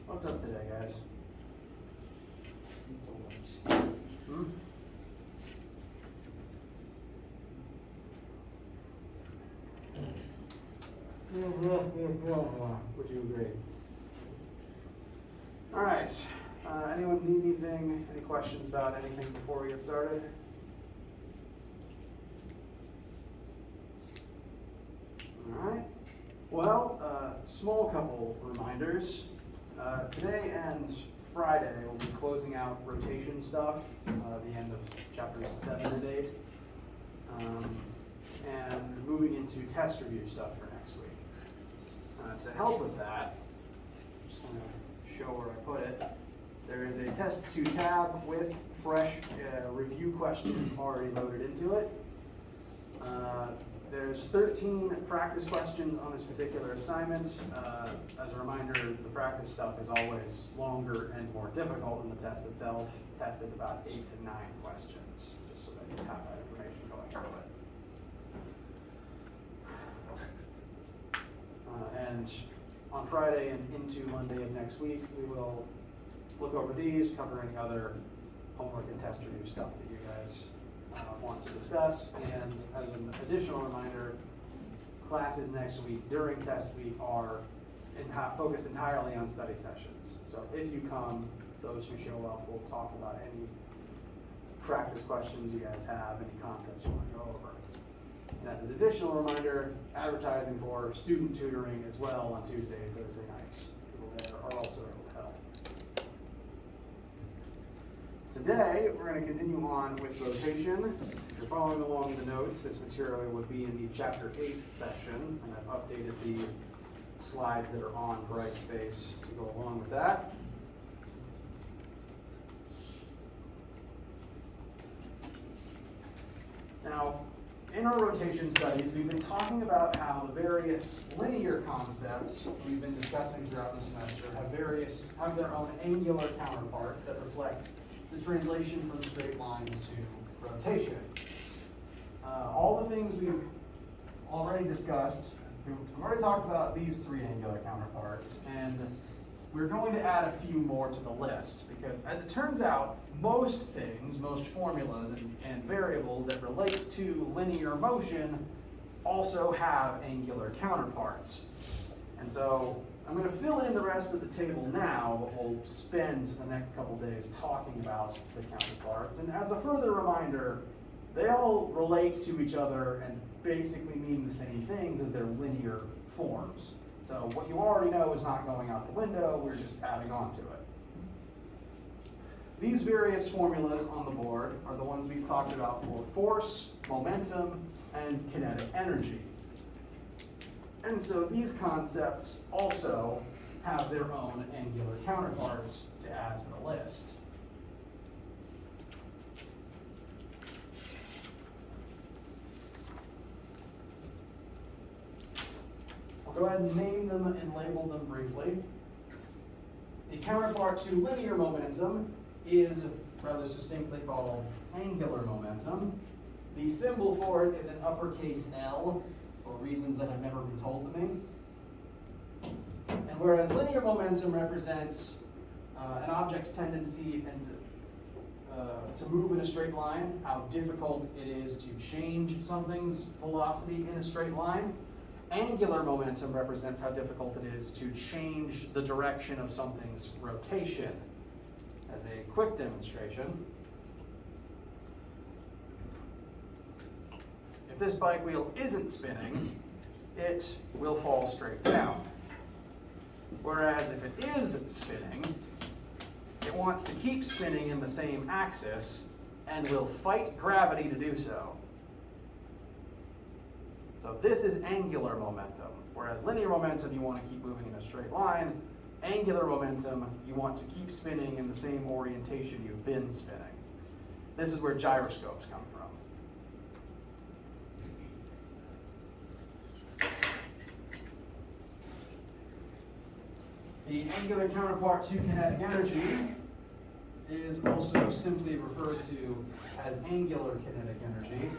What's up today, guys? Would you agree? All right. Anyone need anything? Any questions about anything before we get started? All right. Well, small couple reminders. Today and Friday we'll be closing out rotation stuff, the end of chapters 7 and 8, and moving into test review stuff for next week. To help with that, I'm just going to show where I put it. There is a Test 2 tab with fresh review questions already loaded into it. There's 13 practice questions on this particular assignment. As a reminder, the practice stuff is always longer and more difficult than the test itself. The test is about 8 to 9 questions, just so that you have that information going through it. And on Friday and into Monday of next week, we will look over these, cover any other homework and test review stuff that you guys want to discuss. And as an additional reminder, classes next week during test week are focused entirely on study sessions. So if you come, those who show up will talk about any practice questions you guys have, any concepts you want to go over. And as an additional reminder, advertising for student tutoring as well on Tuesday and Thursday nights. People there are also able to help. Today, we're going to continue on with rotation. If you're following along the notes, this material would be in the Chapter 8 section, and I've updated the slides that are on Brightspace to go along with that. Now, in our rotation studies, we've been talking about how the various linear concepts we've been discussing throughout the semester have their own angular counterparts that reflect the translation from straight lines to rotation. All the things we've already discussed, we've already talked about these 3 angular counterparts, and we're going to add a few more to the list, because as it turns out, most things, most formulas and variables that relate to linear motion also have angular counterparts. And so I'm going to fill in the rest of the table now, but we'll spend the next couple days talking about the counterparts. And as a further reminder, they all relate to each other and basically mean the same things as their linear forms. So what you already know is not going out the window, we're just adding on to it. These various formulas on the board are the ones we've talked about for force, momentum, and kinetic energy. And so these concepts also have their own angular counterparts to add to the list. I'll go ahead and name them and label them briefly. The counterpart to linear momentum is rather succinctly called angular momentum. The symbol for it is an uppercase L, for reasons that have never been told to me. And whereas linear momentum represents an object's tendency to move in a straight line, how difficult it is to change something's velocity in a straight line, angular momentum represents how difficult it is to change the direction of something's rotation. As a quick demonstration, if this bike wheel isn't spinning, it will fall straight down. Whereas if it is spinning, it wants to keep spinning in the same axis and will fight gravity to do so. So this is angular momentum, whereas linear momentum, you want to keep moving in a straight line. Angular momentum, you want to keep spinning in the same orientation you've been spinning. This is where gyroscopes come from. The angular counterpart to kinetic energy is also simply referred to as angular kinetic energy.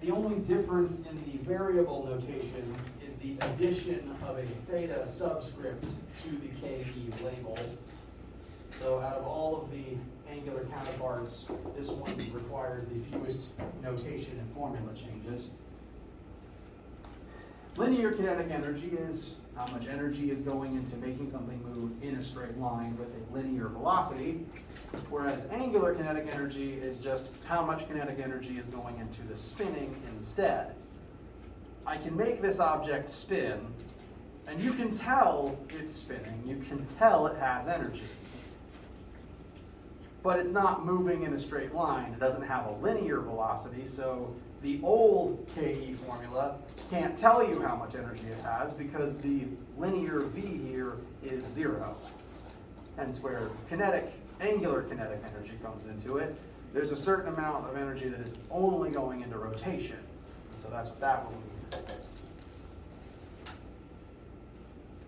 The only difference in the variable notation is the addition of a theta subscript to the KE label. So out of all of the angular counterparts, this one requires the fewest notation and formula changes. Linear kinetic energy is how much energy is going into making something move in a straight line with a linear velocity, whereas angular kinetic energy is just how much kinetic energy is going into the spinning instead. I can make this object spin, and you can tell it's spinning, you can tell it has energy. But it's not moving in a straight line. It doesn't have a linear velocity, so the old KE formula can't tell you how much energy it has because the linear V here is 0. Hence where angular kinetic energy comes into it. There's a certain amount of energy that is only going into rotation. So that's what that will mean.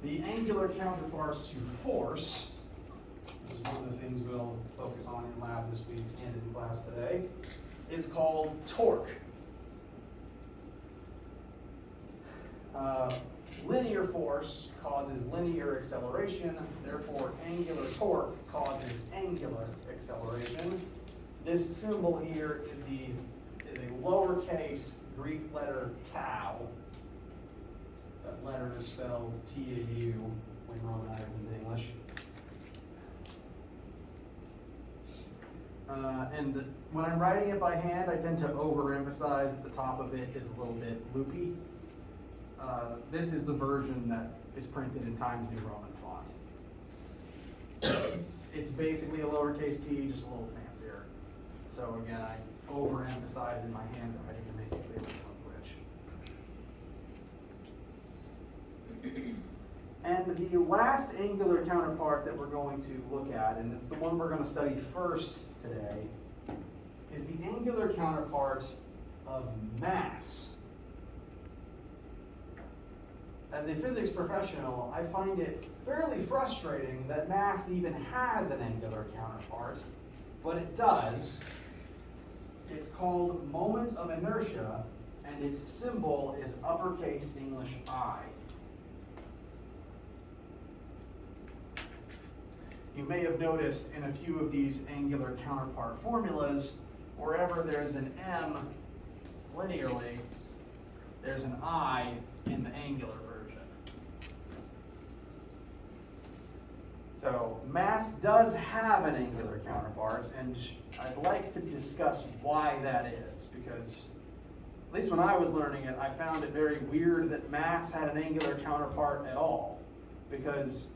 The angular counterparts to force, this is one of the things we'll focus on in lab this week and in class today, is called torque. Linear force causes linear acceleration, therefore angular torque causes angular acceleration. This symbol here is a lowercase Greek letter tau. That letter is spelled T-A-U when romanized into English. And when I'm writing it by hand, I tend to overemphasize that the top of it is a little bit loopy. This is the version that is printed in Times New Roman font. It's basically a lowercase t, just a little fancier. So again, I overemphasize in my handwriting to make it clear which one's which. And the last angular counterpart that we're going to look at, and it's the one we're going to study first today, is the angular counterpart of mass. As a physics professional, I find it fairly frustrating that mass even has an angular counterpart, but it does. It's called moment of inertia, and its symbol is uppercase English I. You may have noticed in a few of these angular counterpart formulas, wherever there's an m linearly, there's an I in the angular version. So mass does have an angular counterpart, and I'd like to discuss why that is, because at least when I was learning it, I found it very weird that mass had an angular counterpart at all, because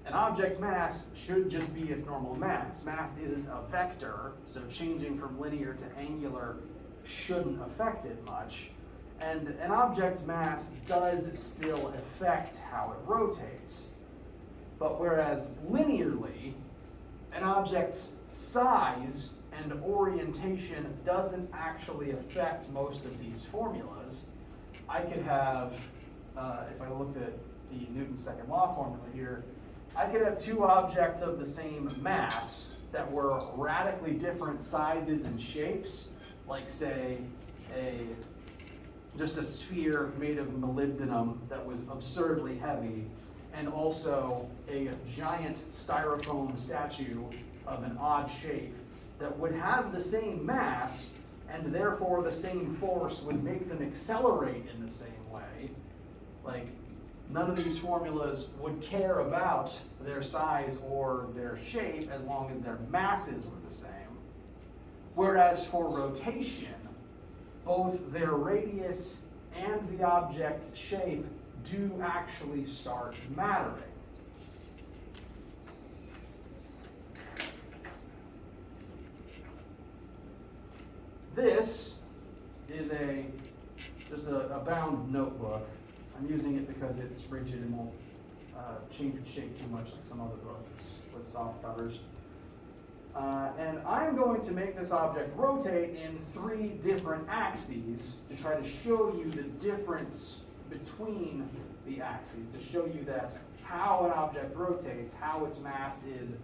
an object's mass should just be its normal mass. Mass isn't a vector, so changing from linear to angular shouldn't affect it much. And an object's mass does still affect how it rotates. But whereas linearly, an object's size and orientation doesn't actually affect most of these formulas, I could have, if I looked at the Newton's second law formula here, I could have two objects of the same mass that were radically different sizes and shapes, like say just a sphere made of molybdenum that was absurdly heavy, and also a giant styrofoam statue of an odd shape that would have the same mass, and therefore the same force would make them accelerate in the same way. Like, none of these formulas would care about their size or their shape as long as their masses were the same. Whereas for rotation, both their radius and the object's shape do actually start mattering. This is just a bound notebook. I'm using it because it's rigid and won't change its shape too much like some other books with soft covers. And I'm going to make this object rotate in 3 different axes to try to show you the difference between the axes, to show you that how an object rotates, how its mass is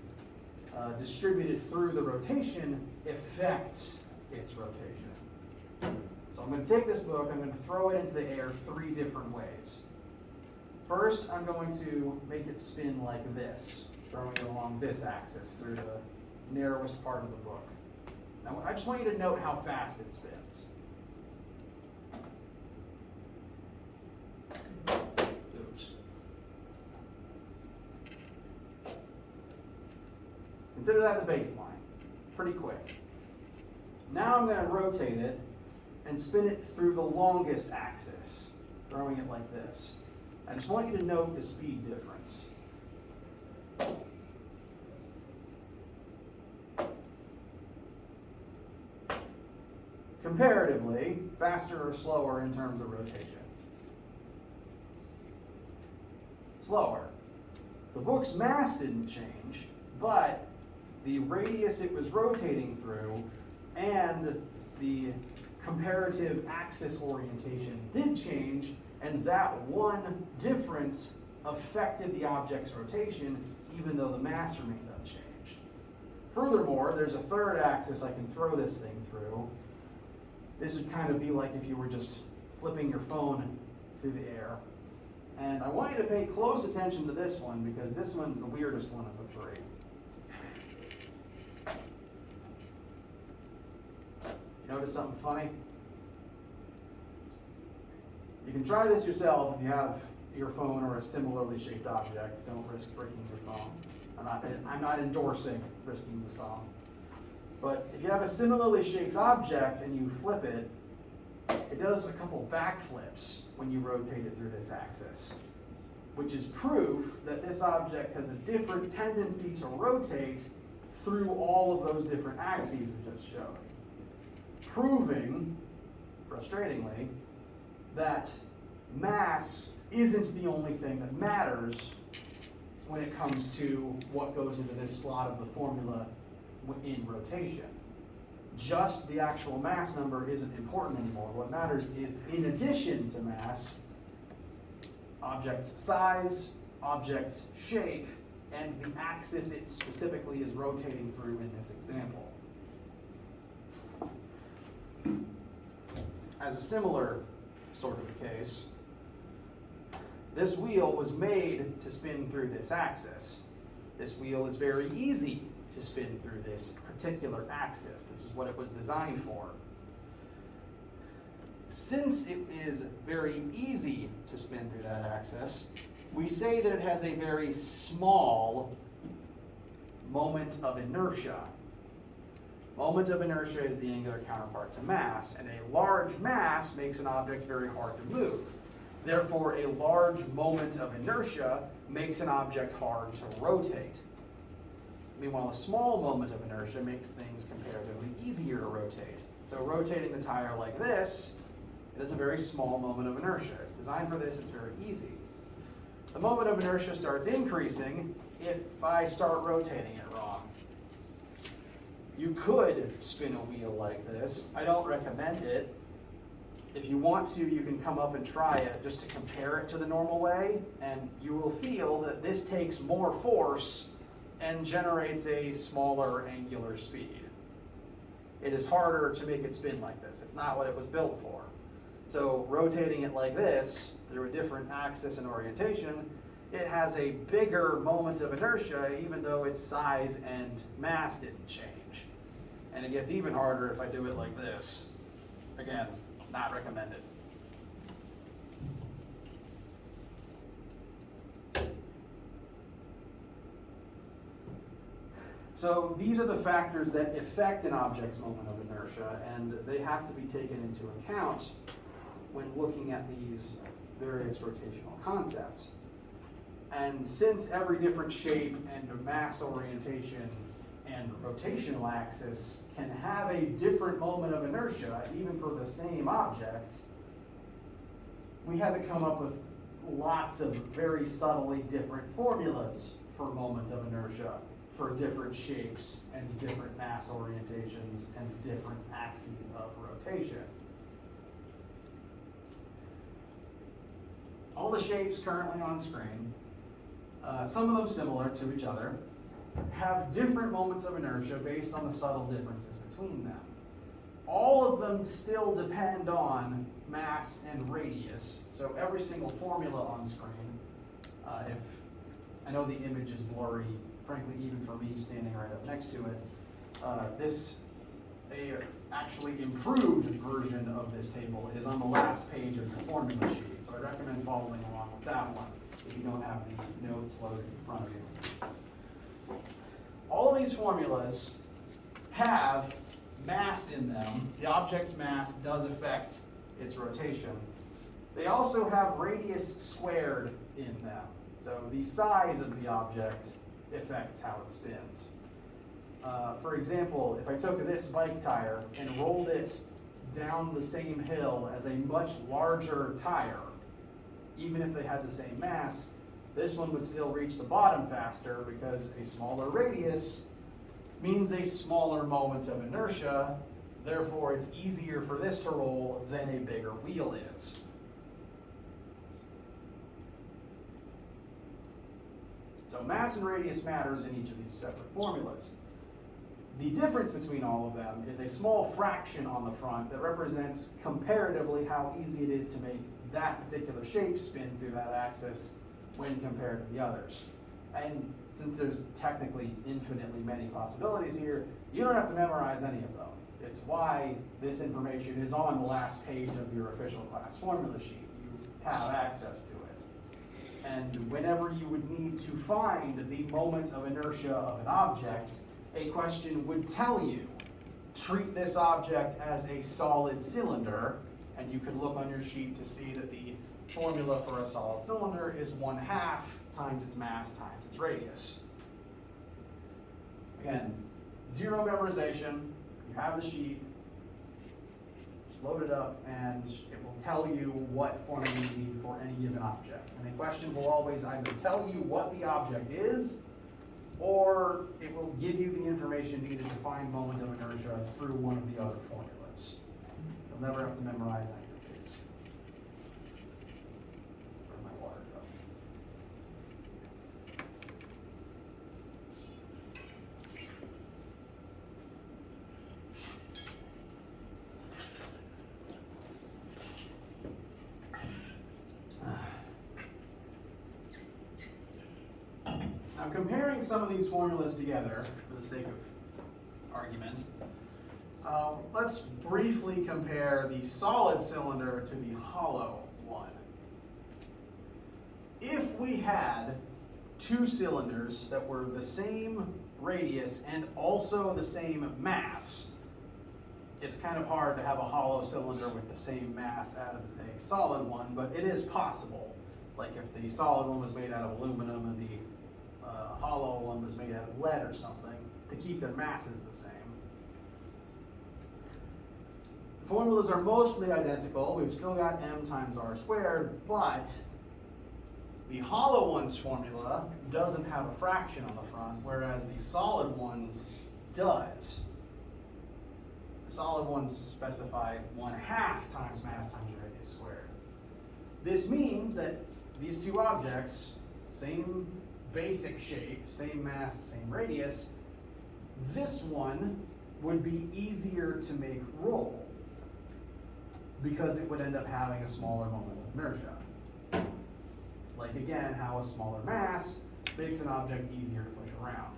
distributed through the rotation affects its rotation. So I'm going to take this book, I'm going to throw it into the air 3 different ways. First, I'm going to make it spin like this, throwing it along this axis through the narrowest part of the book. Now, I just want you to note how fast it spins. Oops. Consider that the baseline. Pretty quick. Now I'm going to rotate it and spin it through the longest axis, throwing it like this. I just want you to note the speed difference. Comparatively, faster or slower in terms of rotation? Slower. The book's mass didn't change, but the radius it was rotating through and the comparative axis orientation did change, and that one difference affected the object's rotation even though the mass remained unchanged. Furthermore, there's a third axis I can throw this thing through. This would kind of be like if you were just flipping your phone through the air. And I want you to pay close attention to this one because this one's the weirdest one of the 3. Notice something funny? You can try this yourself if you have your phone or a similarly shaped object. Don't risk breaking your phone. I'm not endorsing risking your phone. But if you have a similarly shaped object and you flip it, it does a couple backflips when you rotate it through this axis, which is proof that this object has a different tendency to rotate through all of those different axes we just showed. Proving, frustratingly, that mass isn't the only thing that matters when it comes to what goes into this slot of the formula in rotation. Just the actual mass number isn't important anymore. What matters is, in addition to mass, object's size, object's shape, and the axis it specifically is rotating through in this example. As a similar sort of case, this wheel was made to spin through this axis. This wheel is very easy to spin through this particular axis. This is what it was designed for. Since it is very easy to spin through that axis, we say that it has a very small moment of inertia. Moment of inertia is the angular counterpart to mass, and a large mass makes an object very hard to move. Therefore, a large moment of inertia makes an object hard to rotate. Meanwhile, a small moment of inertia makes things comparatively easier to rotate. So rotating the tire like this, it is a very small moment of inertia. It's designed for this, it's very easy. The moment of inertia starts increasing if I start rotating it wrong. You could spin a wheel like this. I don't recommend it. If you want to, you can come up and try it just to compare it to the normal way, and you will feel that this takes more force and generates a smaller angular speed. It is harder to make it spin like this. It's not what it was built for. So rotating it like this, through a different axis and orientation, it has a bigger moment of inertia even though its size and mass didn't change. And it gets even harder if I do it like this. Again, not recommended. So these are the factors that affect an object's moment of inertia, and they have to be taken into account when looking at these various rotational concepts. And since every different shape and mass orientation and rotational axis can have a different moment of inertia, even for the same object, we had to come up with lots of very subtly different formulas for moment of inertia for different shapes and different mass orientations and different axes of rotation. All the shapes currently on screen, some of them similar to each other, have different moments of inertia based on the subtle differences between them. all of them still depend on mass and radius. So every single formula on screen, if I know the image is blurry, frankly, even for me standing right up next to it, this actually improved version of this table is on the last page of your formula sheet. So I recommend following along with that one if you don't have the notes loaded in front of you. All of these formulas have mass in them. The object's mass does affect its rotation. They also have radius squared in them. So the size of the object affects how it spins. For example, if I took this bike tire and rolled it down the same hill as a much larger tire, even if they had the same mass, this one would still reach the bottom faster because a smaller radius means a smaller moment of inertia. Therefore, it's easier for this to roll than a bigger wheel is. So mass and radius matters in each of these separate formulas. The difference between all of them is a small fraction on the front that represents comparatively how easy it is to make that particular shape spin through that axis when compared to the others. And since there's technically infinitely many possibilities here, you don't have to memorize any of them. It's why this information is on the last page of your official class formula sheet. You have access to it. And whenever you would need to find the moment of inertia of an object, a question would tell you, treat this object as a solid cylinder, and you could look on your sheet to see that the formula for a solid cylinder is 1/2 times its mass times its radius. Again, zero memorization. You have the sheet, just load it up, and it will tell you what formula you need for any given object. And the question will always either tell you what the object is, or it will give you the information needed to find moment of inertia through one of the other formulas. You'll never have to memorize any of these. Where'd my water go? Now, comparing some of these formulas together, for the sake of argument, let's briefly compare the solid cylinder to the hollow one. If we had two cylinders that were the same radius and also the same mass, it's kind of hard to have a hollow cylinder with the same mass as a solid one, but it is possible. Like if the solid one was made out of aluminum and the hollow one was made out of lead or something, to keep their masses the same. The formulas are mostly identical. We've still got m times r squared, but the hollow one's formula doesn't have a fraction on the front, whereas the solid one's does. The solid ones specify 1/2 times mass times radius squared. This means that these two objects, same basic shape, same mass, same radius, this one would be easier to make roll because it would end up having a smaller moment of inertia. Like again, how a smaller mass makes an object easier to push around.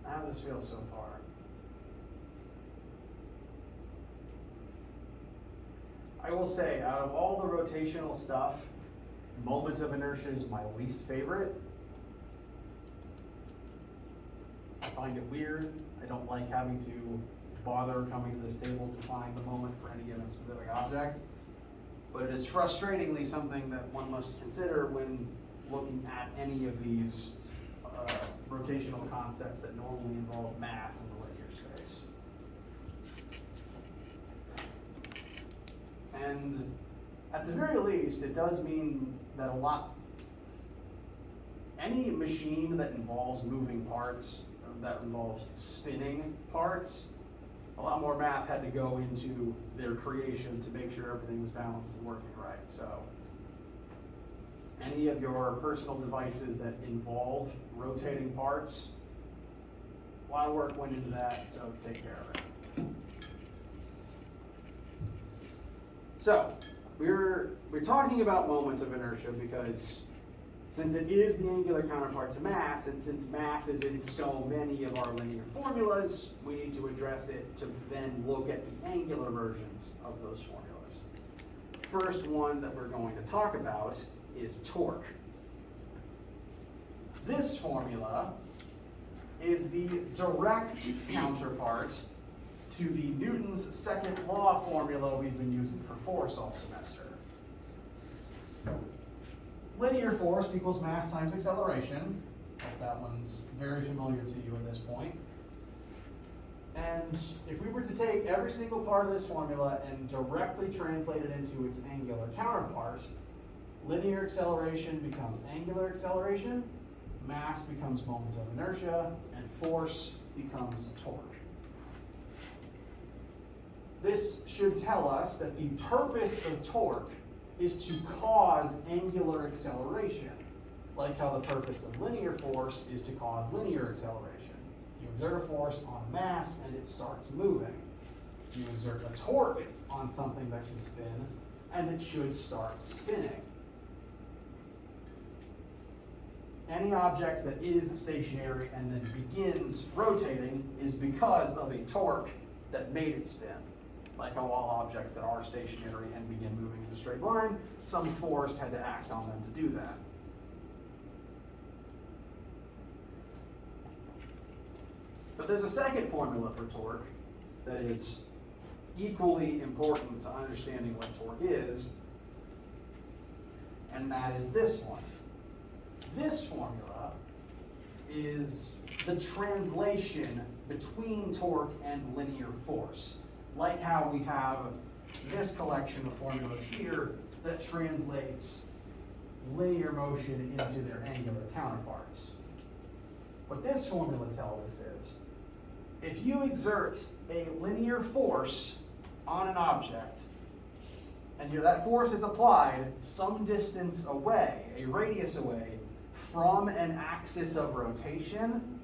How does this feel so far? I will say, out of all the rotational stuff, moment of inertia is my least favorite. I find it weird. I don't like having to bother coming to this table to find the moment for any given specific object. But it is frustratingly something that one must consider when looking at any of these rotational concepts that normally involve mass in the linear space. And at the very least, it does mean that any machine that involves moving parts, that involves spinning parts, a lot more math had to go into their creation to make sure everything was balanced and working right. So any of your personal devices that involve rotating parts. A lot of work went into that, so take care of it. So, we're talking about moments of inertia because since it is the angular counterpart to mass, and since mass is in so many of our linear formulas, we need to address it to then look at the angular versions of those formulas. First one that we're going to talk about is torque. This formula is the direct counterpart to the Newton's second law formula we've been using for force all semester. Linear force equals mass times acceleration. Hope that one's very familiar to you at this point. And if we were to take every single part of this formula and directly translate it into its angular counterpart, linear acceleration becomes angular acceleration, mass becomes moment of inertia, and force becomes torque. This should tell us that the purpose of torque is to cause angular acceleration, like how the purpose of linear force is to cause linear acceleration. You exert a force on mass and it starts moving. You exert a torque on something that can spin and it should start spinning. Any object that is stationary and then begins rotating is because of a torque that made it spin. Like how all objects that are stationary and begin moving in a straight line, some force had to act on them to do that. But there's a second formula for torque that is equally important to understanding what torque is, and that is this one. This formula is the translation between torque and linear force. Like how we have this collection of formulas here that translates linear motion into their angular counterparts. What this formula tells us is, if you exert a linear force on an object, and that force is applied some distance away, a radius away, from an axis of rotation,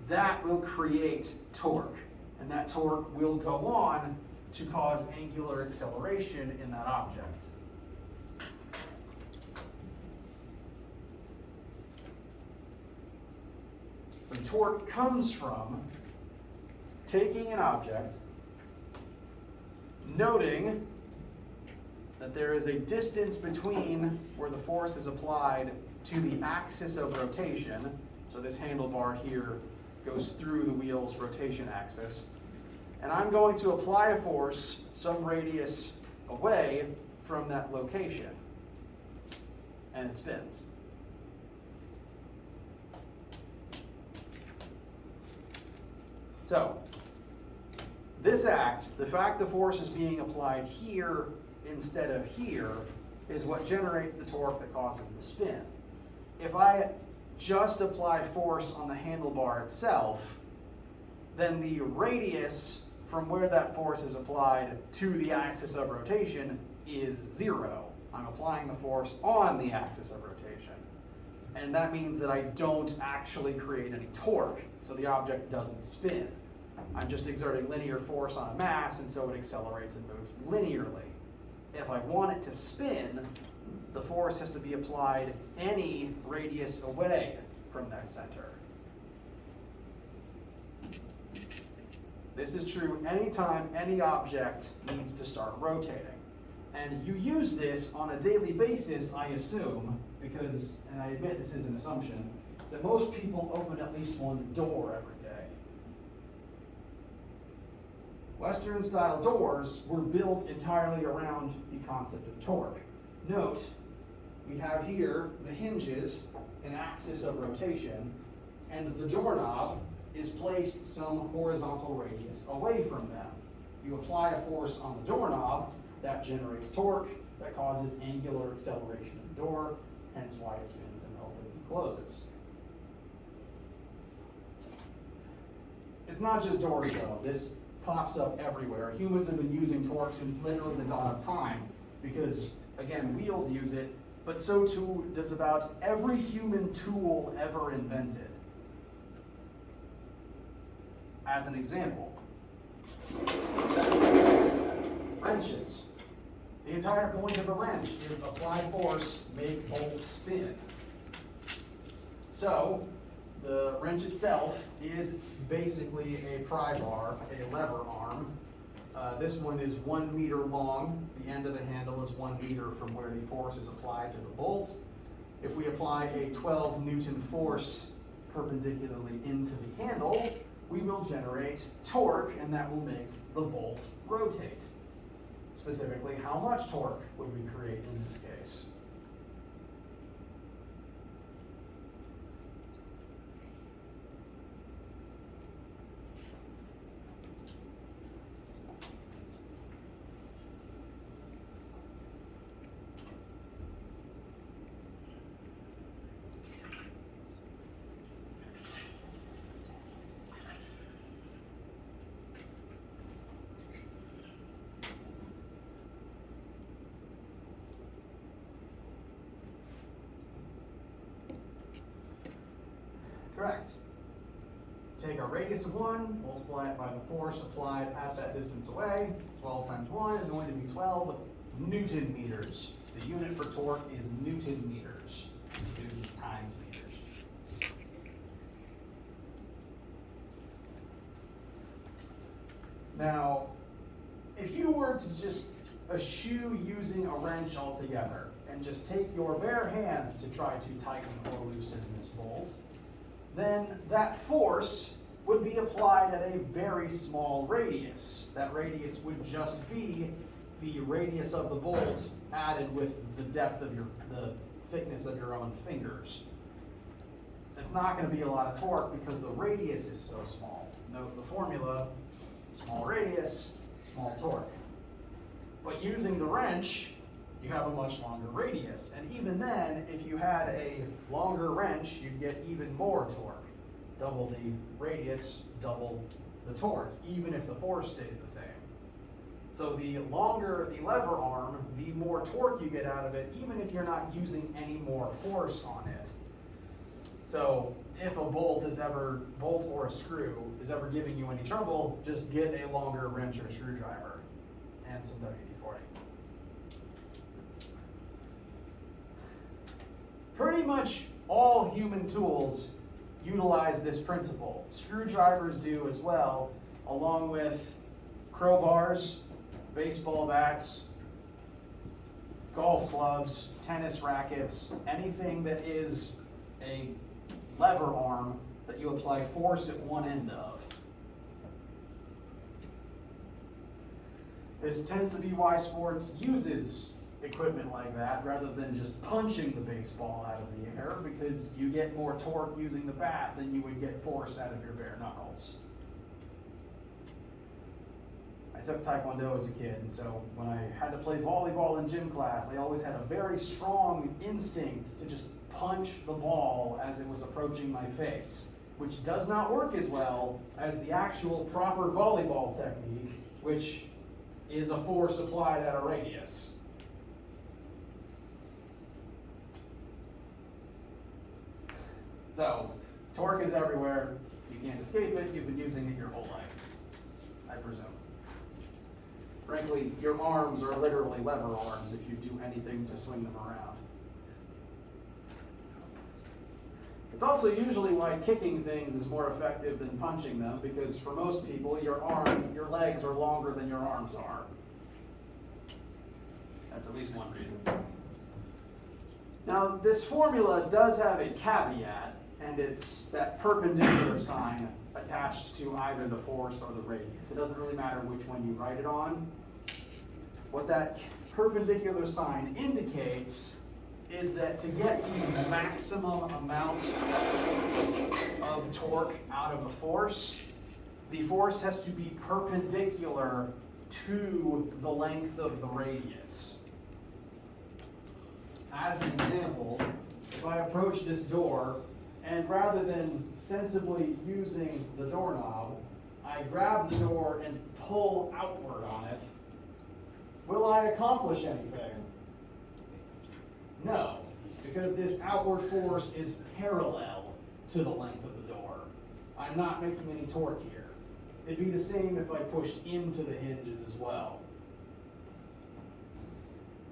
that will create torque. And that torque will go on to cause angular acceleration in that object. So torque comes from taking an object, noting that there is a distance between where the force is applied to the axis of rotation. So this handlebar here goes through the wheel's rotation axis. And I'm going to apply a force some radius away from that location. And it spins. So, this act, the fact the force is being applied here instead of here, is what generates the torque that causes the spin. If I just apply force on the handlebar itself, then the radius from where that force is applied to the axis of rotation is 0. I'm applying the force on the axis of rotation. And that means that I don't actually create any torque, so the object doesn't spin. I'm just exerting linear force on a mass, and so it accelerates and moves linearly. If I want it to spin, the force has to be applied any radius away from that center. This is true anytime any object needs to start rotating. And you use this on a daily basis, I assume, because, and I admit this is an assumption, that most people open at least one door every day. Western-style doors were built entirely around the concept of torque. Note, we have here the hinges, an axis of rotation, and the doorknob is placed some horizontal radius away from them. You apply a force on the doorknob, that generates torque, that causes angular acceleration of the door, hence why it spins and opens and closes. It's not just doors though. This pops up everywhere. Humans have been using torque since literally the dawn of time because, again, wheels use it but so too does about every human tool ever invented. As an example, wrenches. The entire point of a wrench is apply force, make bolt spin. So, the wrench itself is basically a pry bar, a lever arm. This one is 1 meter long. The end of the handle is 1 meter from where the force is applied to the bolt. If we apply a 12 Newton force perpendicularly into the handle, we will generate torque, and that will make the bolt rotate. Specifically, how much torque would we create in this case? Correct. Take our radius of 1, multiply it by the force applied at that distance away. 12 times 1 is going to be 12 Newton meters. The unit for torque is Newton meters. Newtons times meters. Now, if you were to just eschew using a wrench altogether and just take your bare hands to try to tighten or loosen this bolt, then that force would be applied at a very small radius. That radius would just be the radius of the bolt added with the depth of the thickness of your own fingers. It's not going to be a lot of torque because the radius is so small. Note the formula: small radius, small torque. But using the wrench, you have a much longer radius. And even then, if you had a longer wrench, you'd get even more torque. Double the radius, double the torque, even if the force stays the same. So the longer the lever arm, the more torque you get out of it, even if you're not using any more force on it. So if a bolt or a screw is ever giving you any trouble, just get a longer wrench or screwdriver and some WD-40. Pretty much all human tools utilize this principle. Screwdrivers do as well, along with crowbars, baseball bats, golf clubs, tennis rackets, anything that is a lever arm that you apply force at one end of. This tends to be why sports uses equipment like that rather than just punching the baseball out of the air, because you get more torque using the bat than you would get force out of your bare knuckles. I took Taekwondo as a kid, and so when I had to play volleyball in gym class, I always had a very strong instinct to just punch the ball as it was approaching my face, which does not work as well as the actual proper volleyball technique, which is a force applied at a radius. So, torque is everywhere. You can't escape it. You've been using it your whole life, I presume. Frankly, your arms are literally lever arms if you do anything to swing them around. It's also usually why kicking things is more effective than punching them, because for most people, your legs are longer than your arms are. That's at least one reason. Now, this formula does have a caveat, and it's that perpendicular sign attached to either the force or the radius. It doesn't really matter which one you write it on. What that perpendicular sign indicates is that to get the maximum amount of torque out of a force, the force has to be perpendicular to the length of the radius. As an example, if I approach this door, and rather than sensibly using the doorknob, I grab the door and pull outward on it, will I accomplish anything? No, because this outward force is parallel to the length of the door. I'm not making any torque here. It'd be the same if I pushed into the hinges as well.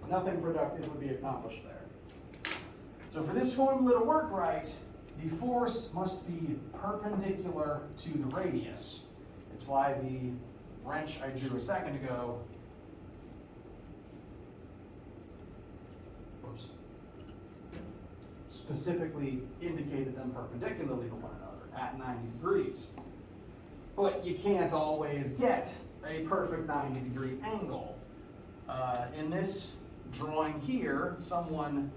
Nothing productive would be accomplished there. So for this formula to work right, the force must be perpendicular to the radius. It's why the wrench I drew a second ago specifically indicated them perpendicularly to one another at 90 degrees. But you can't always get a perfect 90-degree angle. In this drawing here, someone,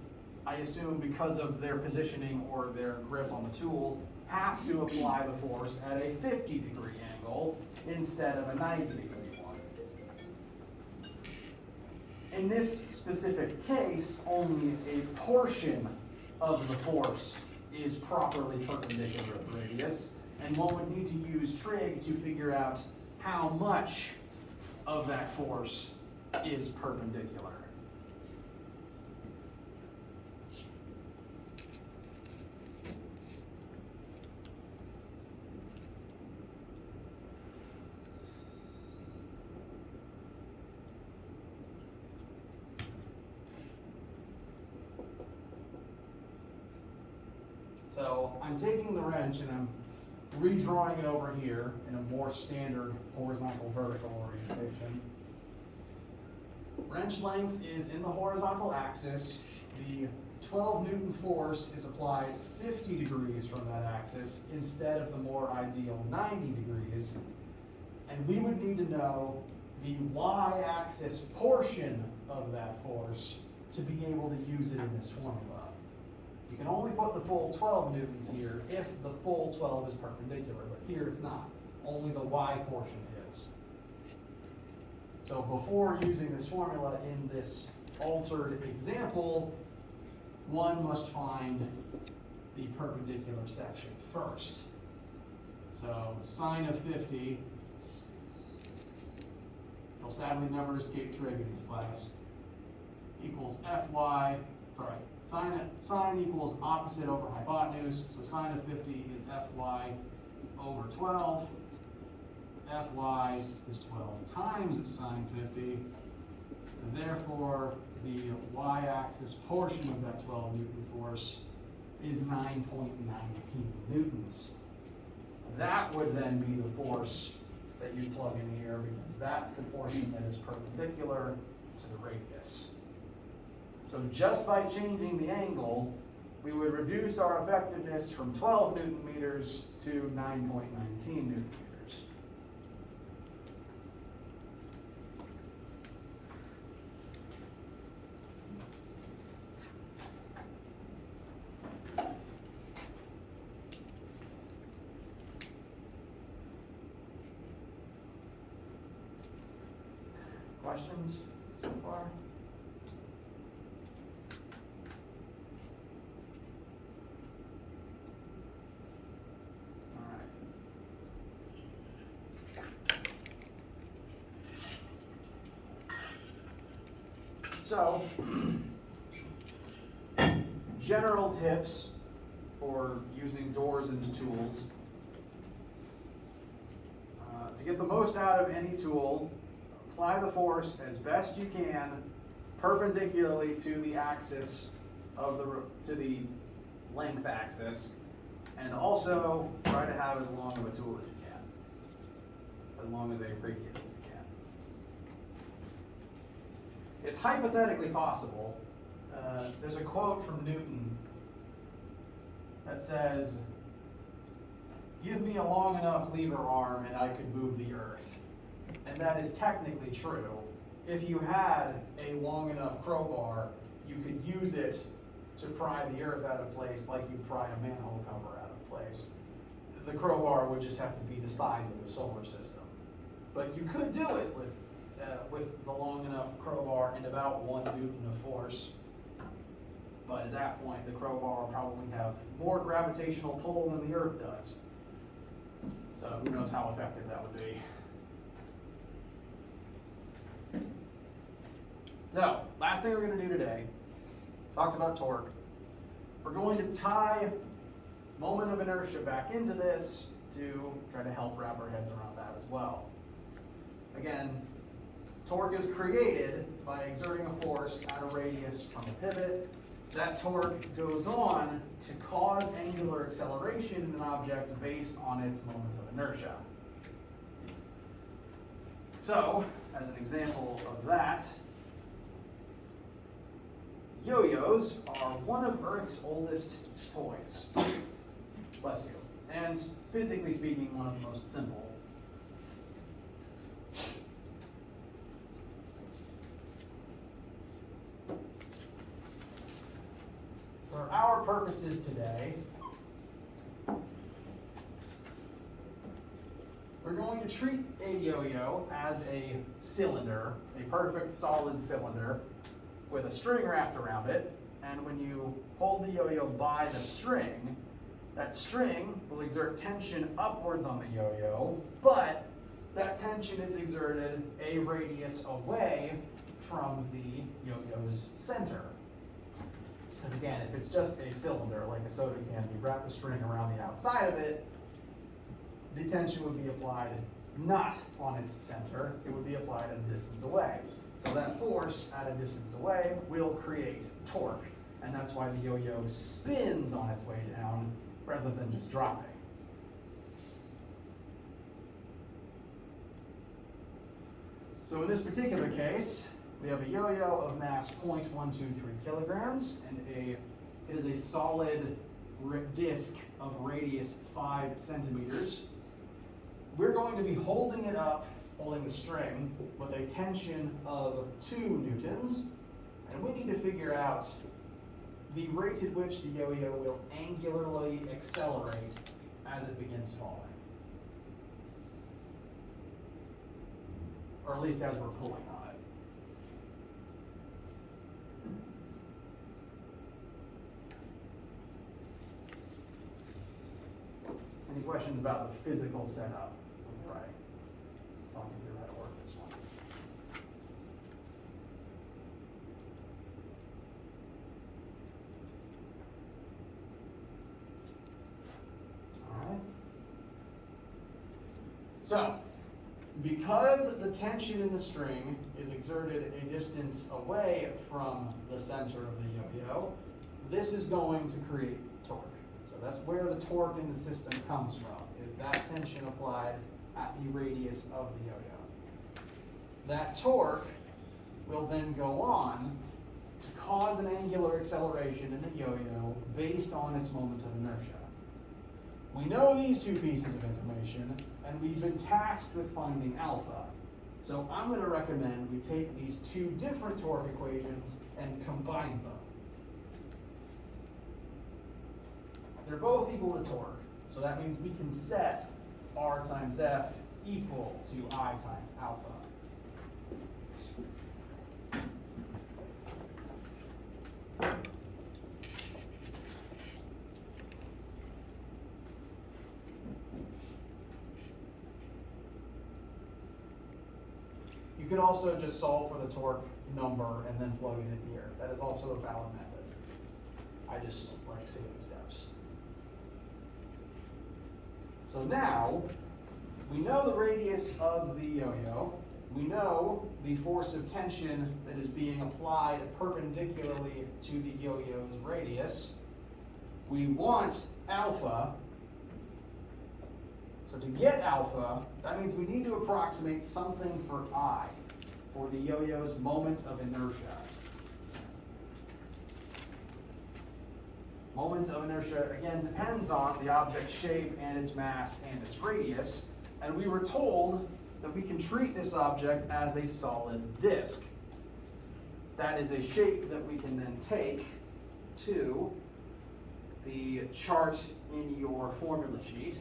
I assume because of their positioning or their grip on the tool, have to apply the force at a 50-degree angle instead of a 90-degree one. In this specific case, only a portion of the force is properly perpendicular to the radius, and one would need to use trig to figure out how much of that force is perpendicular. So I'm taking the wrench and I'm redrawing it over here in a more standard horizontal vertical orientation. Wrench length is in the horizontal axis. The 12 Newton force is applied 50 degrees from that axis instead of the more ideal 90 degrees. And we would need to know the y-axis portion of that force to be able to use it in this formula. You can only put the full 12 newtons here if the full 12 is perpendicular, but here it's not. Only the y portion is. So before using this formula in this altered example, one must find the perpendicular section first. So sine of 50, you'll sadly never escape trig in this class, equals fy, sine equals opposite over hypotenuse, so sine of 50 is fy over 12. Fy is 12 times sine 50, and therefore the y-axis portion of that 12 Newton force is 9.19 newtons. That would then be the force that you plug in here, because that's the portion that is perpendicular to the radius. So just by changing the angle, we would reduce our effectiveness from 12 Newton meters to 9.19 Newton meters. Questions so far? So, general tips for using doors and tools. To get the most out of any tool, apply the force as best you can perpendicularly to the axis of to the length axis, and also try to have as long of a tool as you can, as long as a radius as you can. It's hypothetically possible. There's a quote from Newton that says, "Give me a long enough lever arm and I could move the earth." And that is technically true. If you had a long enough crowbar, you could use it to pry the earth out of place like you pry a manhole cover out of place. The crowbar would just have to be the size of the solar system. But you could do it with the long enough crowbar and about 1 Newton of force. But at that point, the crowbar will probably have more gravitational pull than the earth does. So who knows how effective that would be. So, last thing we're going to do today talked about torque. We're going to tie moment of inertia back into this to try to help wrap our heads around that as well. Again, torque is created by exerting a force at a radius from a pivot. That torque goes on to cause angular acceleration in an object based on its moment of inertia. So, as an example of that, yo-yos are one of Earth's oldest toys. Bless you. And physically speaking, one of the most simple. For our purposes today, we're going to treat a yo-yo as a cylinder, a perfect solid cylinder, with a string wrapped around it. And when you hold the yo-yo by the string, that string will exert tension upwards on the yo-yo, but that tension is exerted a radius away from the yo-yo's center. Because again, if it's just a cylinder, like a soda can, you wrap the string around the outside of it, the tension would be applied not on its center, it would be applied at a distance away. So that force at a distance away will create torque, and that's why the yo-yo spins on its way down rather than just dropping. So in this particular case, we have a yo-yo of mass 0.123 kilograms, and it is a solid disc of radius 5 centimeters. We're going to be holding it up, holding the string, with a tension of 2 newtons, and we need to figure out the rate at which the yo-yo will angularly accelerate as it begins falling. Or at least as we're pulling on it. Any questions about the physical setup before I talk you through how to work this one? All right. So, because the tension in the string is exerted a distance away from the center of the yo-yo, this is going to create torque. So that's where the torque in the system comes from, is that tension applied at the radius of the yo-yo. That torque will then go on to cause an angular acceleration in the yo-yo based on its moment of inertia. We know these two pieces of information, and we've been tasked with finding alpha. So I'm going to recommend we take these two different torque equations and combine them. They're both equal to torque, so that means we can set R times F equal to I times alpha. You could also just solve for the torque number and then plug it in here. That is also a valid method. I just like saving steps. So now, we know the radius of the yo-yo. We know the force of tension that is being applied perpendicularly to the yo-yo's radius. We want alpha. So to get alpha, that means we need to approximate something for I, for the yo-yo's moment of inertia. Moment of inertia, again, depends on the object's shape and its mass and its radius, and we were told that we can treat this object as a solid disk. That is a shape that we can then take to the chart in your formula sheet.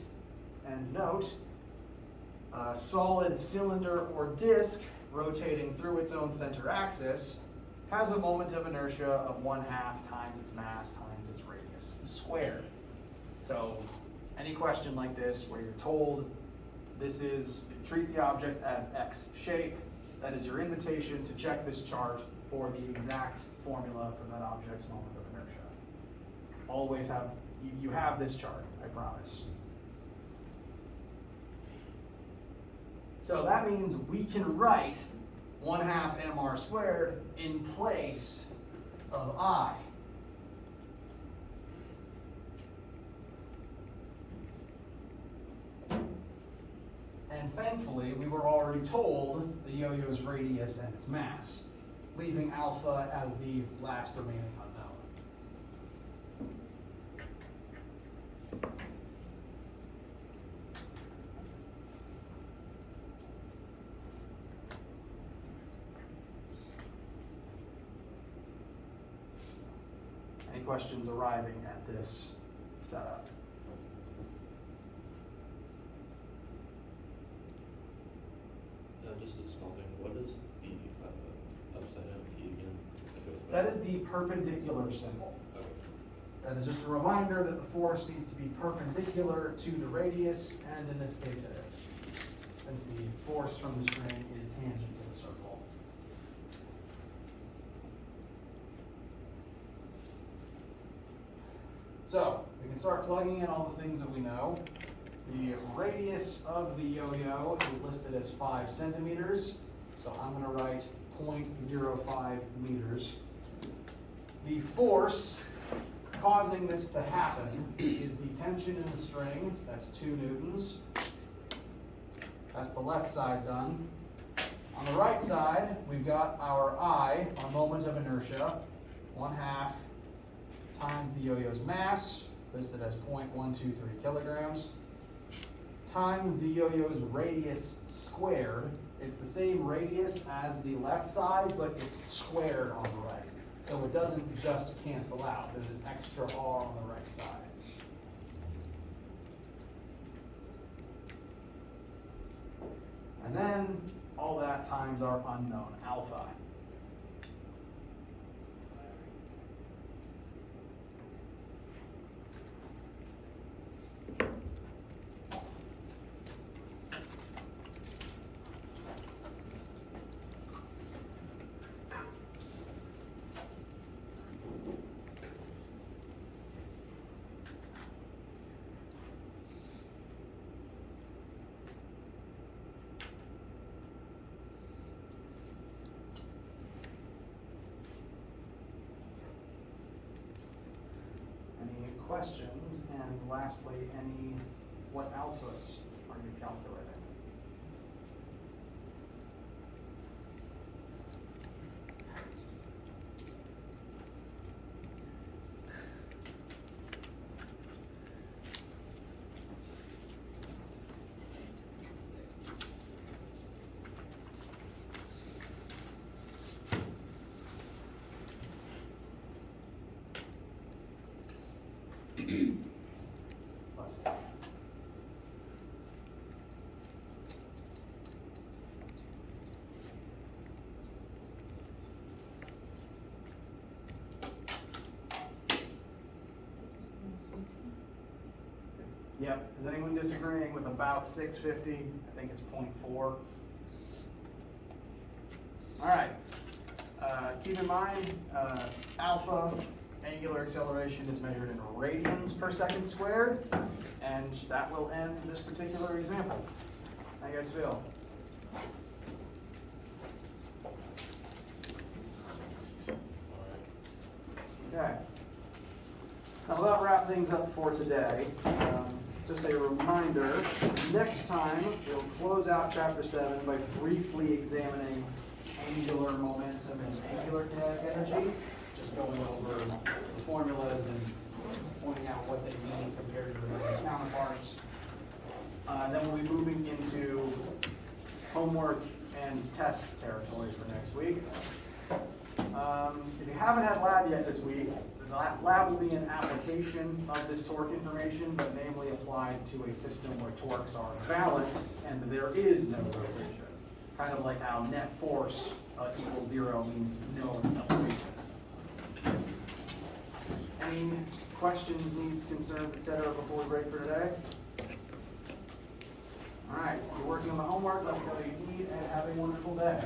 And note, a solid cylinder or disk rotating through its own center axis has a moment of inertia of 1/2 times its mass times its radius squared. So any question like this where you're told this is, treat the object as X shape, that is your invitation to check this chart for the exact formula for that object's moment of inertia. Always have, you have this chart, I promise. So that means we can write 1/2 mr squared in place of I. And thankfully, we were already told the yo-yo's radius and its mass, leaving alpha as the last remaining unknown. Any questions arriving at this setup? Just a small thing. What is the upside down T again? That is the perpendicular symbol. Okay. That is just a reminder that the force needs to be perpendicular to the radius, and in this case it is, since the force from the string is tangent to the circle. So, we can start plugging in all the things that we know. The radius of the yo-yo is listed as 5 centimeters, so I'm going to write 0.05 meters. The force causing this to happen is the tension in the string, that's 2 newtons. That's the left side done. On the right side, we've got our I, our moment of inertia, 1/2 times the yo-yo's mass, listed as 0.123 kilograms, times the yo-yo's radius squared. It's the same radius as the left side, but it's squared on the right. So it doesn't just cancel out. There's an extra R on the right side. And then all that times our unknown alpha. Any questions? And lastly, what alphas are you calculating? Yep. Is anyone disagreeing with about 650? I think it's 0.4. All right. Keep in mind, alpha, angular acceleration, is measured in radians per second squared, and that will end this particular example. How you guys feel? Okay. Now, that'll wrap things up for today. Just a reminder, next time we'll close out Chapter 7 by briefly examining angular momentum and angular kinetic energy, just going over the formulas and pointing out what they mean compared to their counterparts. Then we'll be moving into homework and test territories for next week. If you haven't had lab yet this week, the lab will be an application of this torque information, but namely applied to a system where torques are balanced and there is no rotation. Kind of like how net force equals 0 means no acceleration. Any questions, needs, concerns, etc. before we break for today? All right, you're working on the homework. Let me know what you need and have a wonderful day.